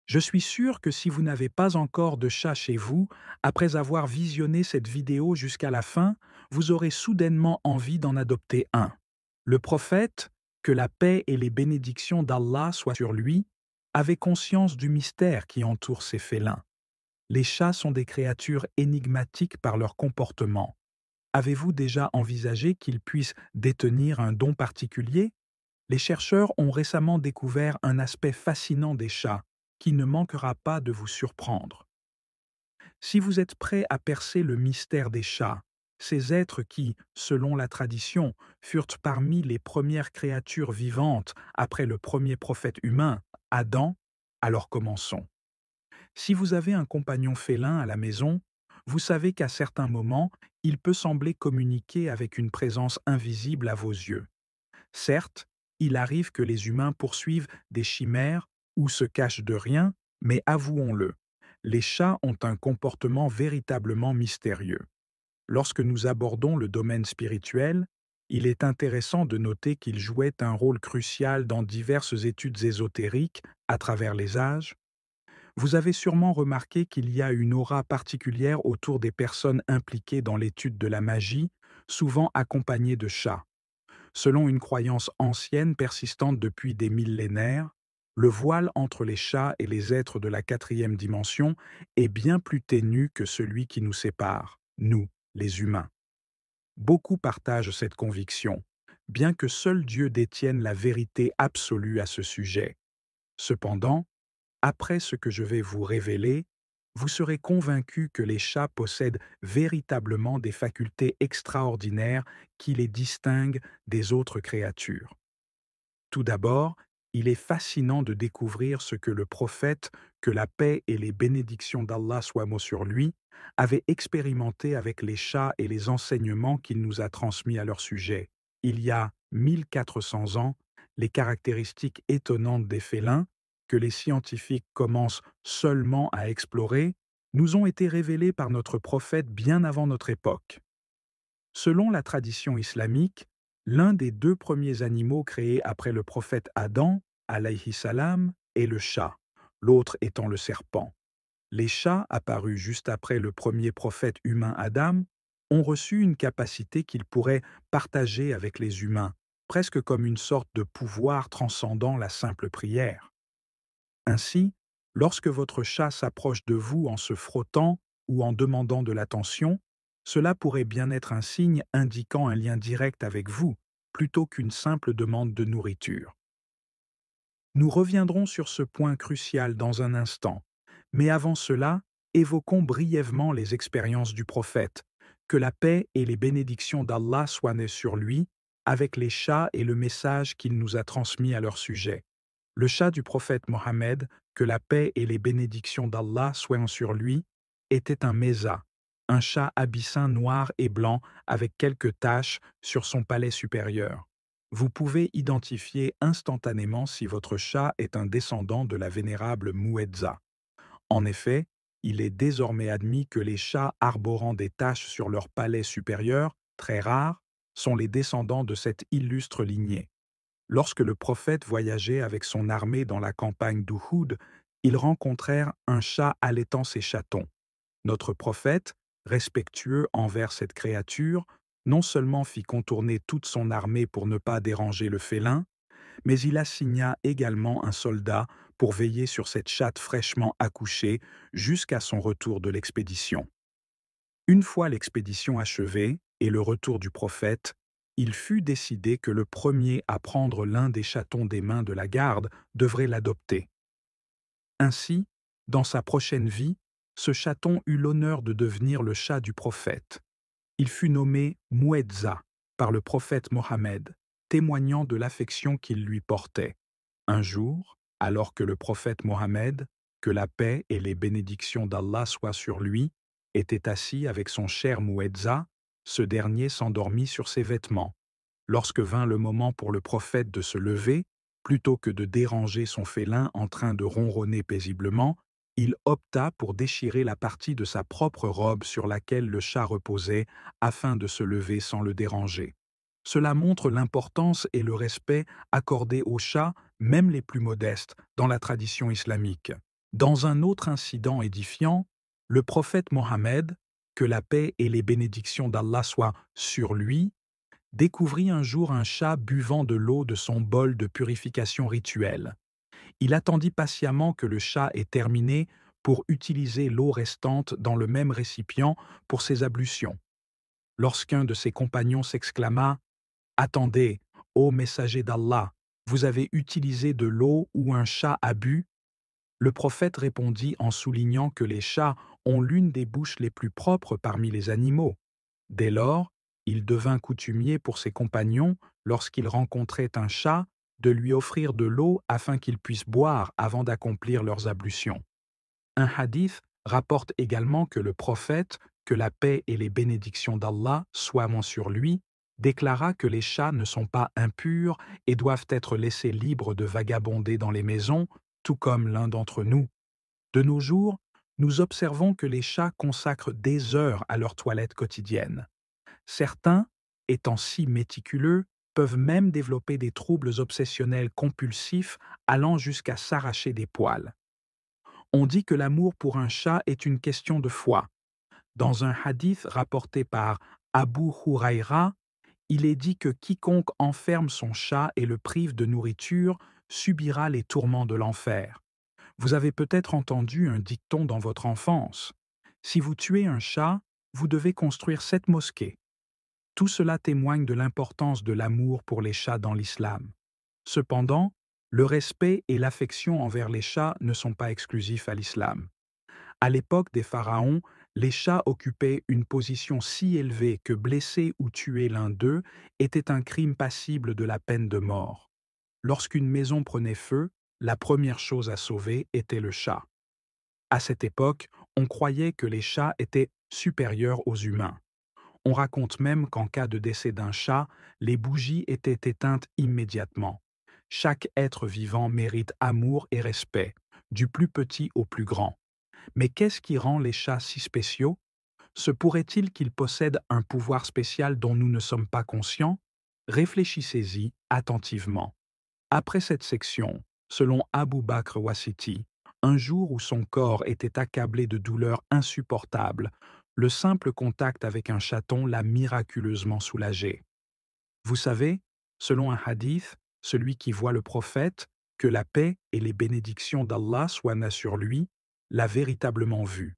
Je suis sûr que si vous n'avez pas encore de chat chez vous, après avoir visionné cette vidéo jusqu'à la fin, vous aurez soudainement envie d'en adopter un. Le prophète, que la paix et les bénédictions d'Allah soient sur lui, avait conscience du mystère qui entoure ces félins. Les chats sont des créatures énigmatiques par leur comportement. Avez-vous déjà envisagé qu'ils puissent détenir un don particulier? Les chercheurs ont récemment découvert un aspect fascinant des chats qui ne manquera pas de vous surprendre. Si vous êtes prêt à percer le mystère des chats, ces êtres qui, selon la tradition, furent parmi les premières créatures vivantes après le premier prophète humain, Adam, alors commençons. Si vous avez un compagnon félin à la maison, vous savez qu'à certains moments, il peut sembler communiquer avec une présence invisible à vos yeux. Certes, il arrive que les humains poursuivent des chimères ou se cachent de rien, mais avouons-le, les chats ont un comportement véritablement mystérieux. Lorsque nous abordons le domaine spirituel, il est intéressant de noter qu'ils jouaient un rôle crucial dans diverses études ésotériques à travers les âges. Vous avez sûrement remarqué qu'il y a une aura particulière autour des personnes impliquées dans l'étude de la magie, souvent accompagnées de chats. Selon une croyance ancienne persistante depuis des millénaires, le voile entre les chats et les êtres de la quatrième dimension est bien plus ténu que celui qui nous sépare, nous, les humains. Beaucoup partagent cette conviction, bien que seul Dieu détienne la vérité absolue à ce sujet. Cependant, après ce que je vais vous révéler, vous serez convaincu que les chats possèdent véritablement des facultés extraordinaires qui les distinguent des autres créatures. Tout d'abord, il est fascinant de découvrir ce que le prophète, que la paix et les bénédictions d'Allah soient sur lui, avait expérimenté avec les chats et les enseignements qu'il nous a transmis à leur sujet. Il y a 1400 ans, les caractéristiques étonnantes des félins, que les scientifiques commencent seulement à explorer, nous ont été révélées par notre prophète bien avant notre époque. Selon la tradition islamique, l'un des deux premiers animaux créés après le prophète Adam, alayhi salam, est le chat, l'autre étant le serpent. Les chats, apparus juste après le premier prophète humain Adam, ont reçu une capacité qu'ils pourraient partager avec les humains, presque comme une sorte de pouvoir transcendant la simple prière. Ainsi, lorsque votre chat s'approche de vous en se frottant ou en demandant de l'attention, cela pourrait bien être un signe indiquant un lien direct avec vous, plutôt qu'une simple demande de nourriture. Nous reviendrons sur ce point crucial dans un instant, mais avant cela, évoquons brièvement les expériences du prophète, que la paix et les bénédictions d'Allah soient nées sur lui, avec les chats et le message qu'il nous a transmis à leur sujet. Le chat du prophète Mohammed, que la paix et les bénédictions d'Allah soient sur lui, était un mésa, un chat abyssin noir et blanc avec quelques taches sur son palais supérieur. Vous pouvez identifier instantanément si votre chat est un descendant de la vénérable Muezza. En effet, il est désormais admis que les chats arborant des taches sur leur palais supérieur, très rares, sont les descendants de cette illustre lignée. Lorsque le prophète voyageait avec son armée dans la campagne d'Uhud, ils rencontrèrent un chat allaitant ses chatons. Notre prophète, respectueux envers cette créature, non seulement fit contourner toute son armée pour ne pas déranger le félin, mais il assigna également un soldat pour veiller sur cette chatte fraîchement accouchée jusqu'à son retour de l'expédition. Une fois l'expédition achevée et le retour du prophète, il fut décidé que le premier à prendre l'un des chatons des mains de la garde devrait l'adopter. Ainsi, dans sa prochaine vie, ce chaton eut l'honneur de devenir le chat du prophète. Il fut nommé Muezza par le prophète Mohammed, témoignant de l'affection qu'il lui portait. Un jour, alors que le prophète Mohammed, que la paix et les bénédictions d'Allah soient sur lui, était assis avec son cher Muezza, ce dernier s'endormit sur ses vêtements. Lorsque vint le moment pour le prophète de se lever, plutôt que de déranger son félin en train de ronronner paisiblement, il opta pour déchirer la partie de sa propre robe sur laquelle le chat reposait afin de se lever sans le déranger. Cela montre l'importance et le respect accordés aux chats, même les plus modestes, dans la tradition islamique. Dans un autre incident édifiant, le prophète Mohammed, que la paix et les bénédictions d'Allah soient sur lui, découvrit un jour un chat buvant de l'eau de son bol de purification rituelle. Il attendit patiemment que le chat ait terminé pour utiliser l'eau restante dans le même récipient pour ses ablutions. Lorsqu'un de ses compagnons s'exclama « Attendez, ô messager d'Allah, vous avez utilisé de l'eau où un chat a bu ?» Le prophète répondit en soulignant que les chats ont l'une des bouches les plus propres parmi les animaux. Dès lors, il devint coutumier pour ses compagnons, lorsqu'ils rencontraient un chat, de lui offrir de l'eau afin qu'ils puissent boire avant d'accomplir leurs ablutions. Un hadith rapporte également que le prophète, que la paix et les bénédictions d'Allah soient sur lui, déclara que les chats ne sont pas impurs et doivent être laissés libres de vagabonder dans les maisons, tout comme l'un d'entre nous. De nos jours, nous observons que les chats consacrent des heures à leur toilette quotidienne. Certains, étant si méticuleux, peuvent même développer des troubles obsessionnels compulsifs allant jusqu'à s'arracher des poils. On dit que l'amour pour un chat est une question de foi. Dans un hadith rapporté par Abu Huraïra, il est dit que quiconque enferme son chat et le prive de nourriture subira les tourments de l'enfer. Vous avez peut-être entendu un dicton dans votre enfance. Si vous tuez un chat, vous devez construire 7 mosquées. Tout cela témoigne de l'importance de l'amour pour les chats dans l'islam. Cependant, le respect et l'affection envers les chats ne sont pas exclusifs à l'islam. À l'époque des pharaons, les chats occupaient une position si élevée que blesser ou tuer l'un d'eux était un crime passible de la peine de mort. Lorsqu'une maison prenait feu, la première chose à sauver était le chat. À cette époque, on croyait que les chats étaient supérieurs aux humains. On raconte même qu'en cas de décès d'un chat, les bougies étaient éteintes immédiatement. Chaque être vivant mérite amour et respect, du plus petit au plus grand. Mais qu'est-ce qui rend les chats si spéciaux? Se pourrait-il qu'ils possèdent un pouvoir spécial dont nous ne sommes pas conscients? Réfléchissez-y attentivement. Après cette section, selon Abu Bakr Wasiti, un jour où son corps était accablé de douleurs insupportables, le simple contact avec un chaton l'a miraculeusement soulagé. Vous savez, selon un hadith, celui qui voit le prophète, que la paix et les bénédictions d'Allah soient sur lui, l'a véritablement vu.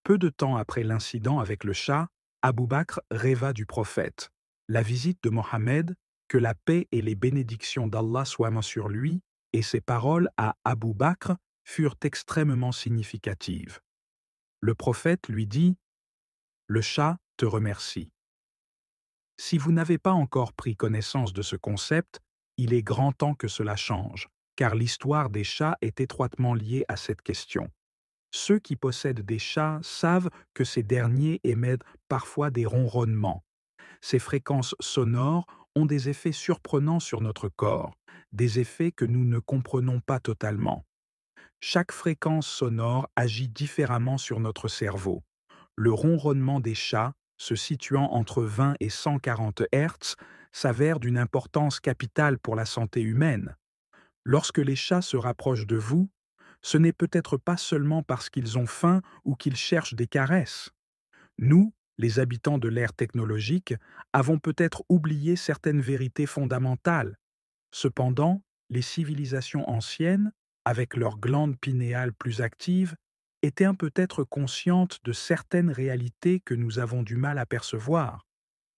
Peu de temps après l'incident avec le chat, Abu Bakr rêva du prophète. La visite de Mohammed, que la paix et les bénédictions d'Allah soient sur lui, et ses paroles à Abu Bakr furent extrêmement significatives. Le prophète lui dit « Le chat te remercie ». Si vous n'avez pas encore pris connaissance de ce concept, il est grand temps que cela change, car l'histoire des chats est étroitement liée à cette question. Ceux qui possèdent des chats savent que ces derniers émettent parfois des ronronnements. Ces fréquences sonores ont des effets surprenants sur notre corps, des effets que nous ne comprenons pas totalement. Chaque fréquence sonore agit différemment sur notre cerveau. Le ronronnement des chats, se situant entre 20 et 140 Hz, s'avère d'une importance capitale pour la santé humaine. Lorsque les chats se rapprochent de vous, ce n'est peut-être pas seulement parce qu'ils ont faim ou qu'ils cherchent des caresses. Nous, les habitants de l'ère technologique, avons peut-être oublié certaines vérités fondamentales. Cependant, les civilisations anciennes, avec leurs glandes pinéales plus actives, étaient peut-être conscientes de certaines réalités que nous avons du mal à percevoir.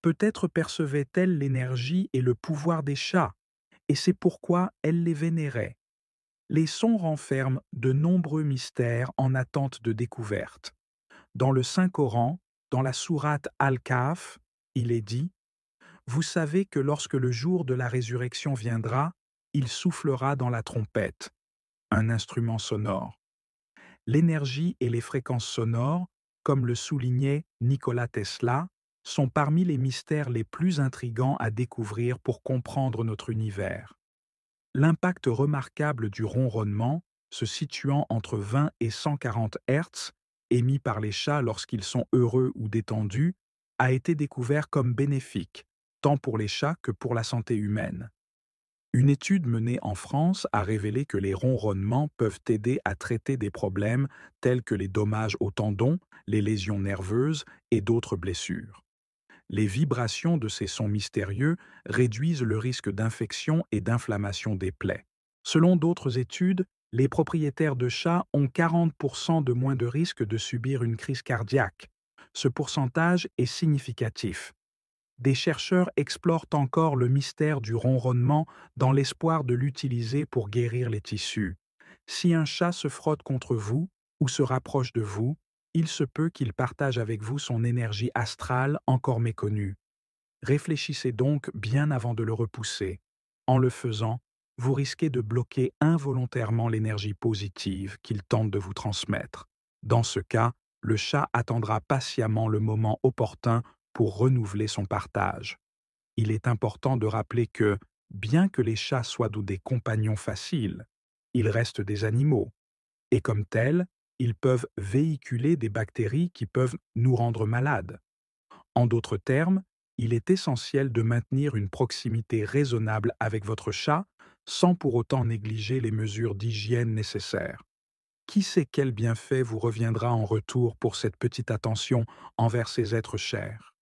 Peut-être percevaient-elles l'énergie et le pouvoir des chats, et c'est pourquoi elles les vénéraient. Les sons renferment de nombreux mystères en attente de découverte. Dans le Saint-Coran, dans la sourate Al-Kahf, il est dit « Vous savez que lorsque le jour de la résurrection viendra, il soufflera dans la trompette, un instrument sonore. » L'énergie et les fréquences sonores, comme le soulignait Nikola Tesla, sont parmi les mystères les plus intrigants à découvrir pour comprendre notre univers. L'impact remarquable du ronronnement, se situant entre 20 et 140 Hz, émis par les chats lorsqu'ils sont heureux ou détendus, a été découvert comme bénéfique, tant pour les chats que pour la santé humaine. Une étude menée en France a révélé que les ronronnements peuvent aider à traiter des problèmes tels que les dommages aux tendons, les lésions nerveuses et d'autres blessures. Les vibrations de ces sons mystérieux réduisent le risque d'infection et d'inflammation des plaies. Selon d'autres études, les propriétaires de chats ont 40% de moins de risque de subir une crise cardiaque. Ce pourcentage est significatif. Des chercheurs explorent encore le mystère du ronronnement dans l'espoir de l'utiliser pour guérir les tissus. Si un chat se frotte contre vous ou se rapproche de vous, il se peut qu'il partage avec vous son énergie astrale encore méconnue. Réfléchissez donc bien avant de le repousser. En le faisant, vous risquez de bloquer involontairement l'énergie positive qu'il tente de vous transmettre. Dans ce cas, le chat attendra patiemment le moment opportun pour renouveler son partage. Il est important de rappeler que, bien que les chats soient des compagnons faciles, ils restent des animaux, et comme tels, ils peuvent véhiculer des bactéries qui peuvent nous rendre malades. En d'autres termes, il est essentiel de maintenir une proximité raisonnable avec votre chat sans pour autant négliger les mesures d'hygiène nécessaires. Qui sait quel bienfait vous reviendra en retour pour cette petite attention envers ces êtres chers?